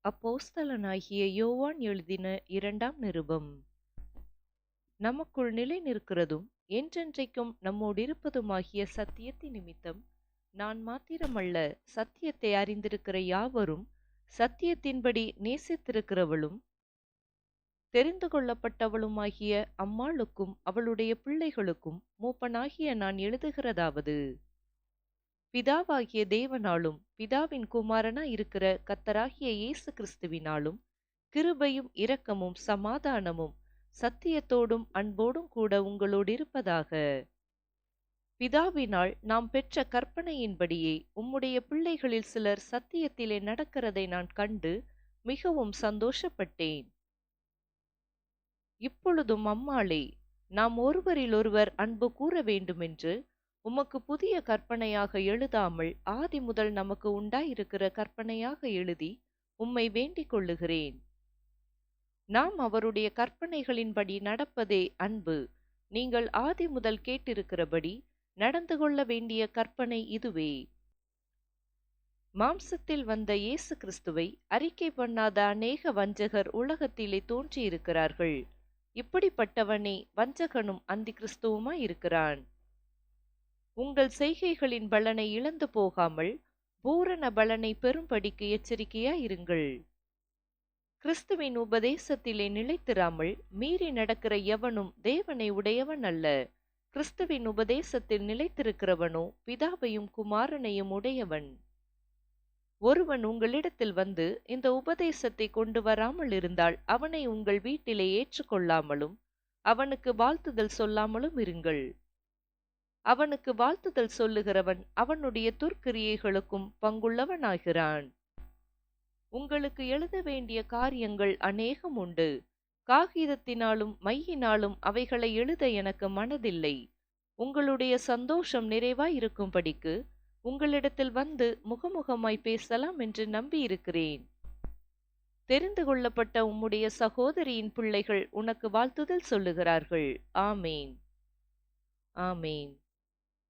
அப்போஸ்தலனாகிய யோவான் எழுதின இரண்டாம் நிருபம். நமக்குள் நிலை நிற்கிறதும் என்றென்றைக்கும் நம்மோடிருப்பதுமாகிய சத்தியத்தின் நிமித்தம் நான் மாத்திரமல்ல, சத்தியத்தை அறிந்திருக்கிற யாவரும் சத்தியத்தின்படி நேசித்திருக்கிறவளும் தெரிந்து கொள்ளப்பட்டவளுமாகிய அம்மாளுக்கும் அவளுடைய பிள்ளைகளுக்கும் மூப்பனாகிய நான் எழுதுகிறதாவது, பிதாவாகிய தேவனாலும் பிதாவின் குமாரனாய் இருக்கிற கர்த்தராகிய இயேசு கிறிஸ்துவினாலும் கிருபையும் இரக்கமும் சமாதானமும் சத்தியத்தோடும் அன்போடும் கூட உங்களோடு இருப்பதாக. பிதாவினால் நாம் பெற்ற கற்பனையின்படியே உம்முடைய பிள்ளைகளில் சிலர் சத்தியத்திலே நடக்கிறதை நான் கண்டு மிகவும் சந்தோஷப்பட்டேன். இப்பொழுதும் அம்மாளே, நாம் ஒருவரிலொருவர் அன்பு கூற வேண்டுமென்று உமக்கு புதிய கற்பனையாக எழுதாமல் ஆதி முதல் நமக்கு உண்டாயிருக்கிற கற்பனையாக எழுதி உம்மை வேண்டிக் கொள்ளுகிறேன். நாம் அவருடைய கற்பனைகளின்படி நடப்பதே அன்பு. நீங்கள் ஆதி முதல் கேட்டிருக்கிறபடி நடந்து கொள்ள வேண்டிய கற்பனை இதுவே. மாம்சத்தில் வந்த இயேசு கிறிஸ்துவை அறிக்கை பண்ணாத அநேக வஞ்சகர் உலகத்திலே தோன்றியிருக்கிறார்கள். இப்படிப்பட்டவனே வஞ்சகனும் அந்தி கிறிஸ்துவுமாயிருக்கிறான். உங்கள் செய்கைகளின் பலனை இழந்து போகாமல் பூரண பலனை பெறும்படிக்கு எச்சரிக்கையாயிருங்கள். கிறிஸ்துவின் உபதேசத்திலே நிலைத்திராமல் மீறி நடக்கிற எவனும் தேவனை உடையவன் அல்ல. கிறிஸ்துவின் உபதேசத்தில் நிலைத்திருக்கிறவனோ பிதாவையும் குமாரனையும் உடையவன். ஒருவன் உங்களிடத்தில் வந்து இந்த உபதேசத்தை கொண்டு வராமல் இருந்தால் அவனை உங்கள் வீட்டிலே ஏற்றுக்கொள்ளாமலும் அவனுக்கு வாழ்த்துதல் சொல்லாமலும் இருங்கள். அவனுக்கு வாழ்த்துதல் சொல்லுகிறவன் அவனுடைய துர்க்கிரியைகளுக்கும் பங்குள்ளவனாகிறான். உங்களுக்கு எழுத வேண்டிய காரியங்கள் அநேகம் உண்டு. காகிதத்தினாலும் மையினாலும் அவைகளை எழுத எனக்கு மனதில்லை. உங்களுடைய சந்தோஷம் நிறைவாயிருக்கும்படிக்கு உங்களிடத்தில் வந்து முகமுகமாய் பேசலாம் என்று நம்பியிருக்கிறேன். தெரிந்து கொள்ளப்பட்ட உம்முடைய சகோதரியின் பிள்ளைகள் உனக்கு வாழ்த்துதல் சொல்லுகிறார்கள். ஆமேன், ஆமேன்.